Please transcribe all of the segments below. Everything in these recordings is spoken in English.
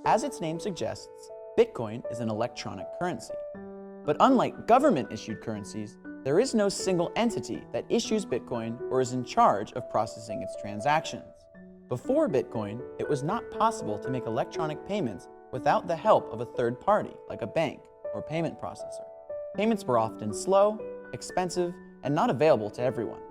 As its name suggests, Bitcoin is an electronic currency. But unlike government-issued currencies, there is no single entity that issues Bitcoin or is in charge of processing its transactions. Before Bitcoin, it was not possible to make electronic payments without the help of a third party, like a bank or payment processor. Payments were often slow, expensive, and not available to everyone.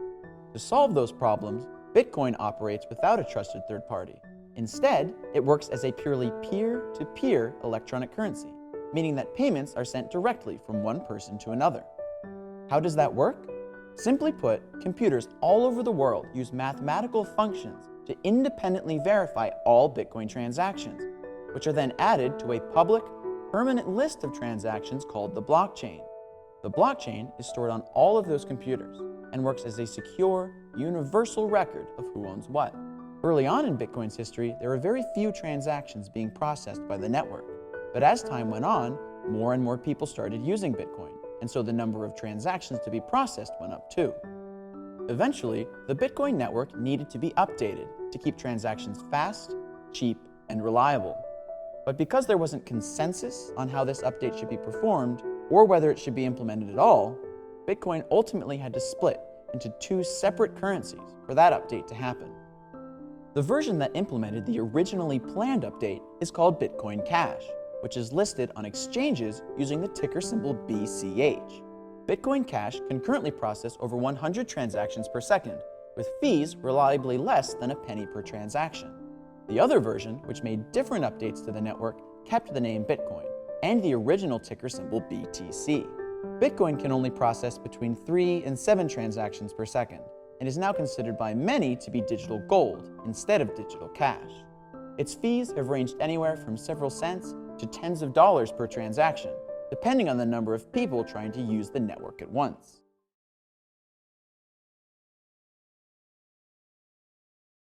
To solve those problems, Bitcoin operates without a trusted third party. Instead, it works as a purely peer-to-peer electronic currency, meaning that payments are sent directly from one person to another. How does that work? Simply put, computers all over the world use mathematical functions to independently verify all Bitcoin transactions, which are then added to a public, permanent list of transactions called the blockchain. The blockchain is stored on all of those computers and works as a secure, universal record of who owns what. Early on in Bitcoin's history, there were very few transactions being processed by the network. But as time went on, more and more people started using Bitcoin, and so the number of transactions to be processed went up too. Eventually, the Bitcoin network needed to be updated to keep transactions fast, cheap, and reliable. But because there wasn't consensus on how this update should be performed, or whether it should be implemented at all, Bitcoin ultimately had to split into two separate currencies for that update to happen. The version that implemented the originally planned update is called Bitcoin Cash, which is listed on exchanges using the ticker symbol BCH. Bitcoin Cash can currently process over 100 transactions per second, with fees reliably less than a penny per transaction. The other version, which made different updates to the network, kept the name Bitcoin and the original ticker symbol BTC. Bitcoin can only process between 3 and 7 transactions per second, and is now considered by many to be digital gold instead of digital cash. Its fees have ranged anywhere from several cents to tens of dollars per transaction, depending on the number of people trying to use the network at once.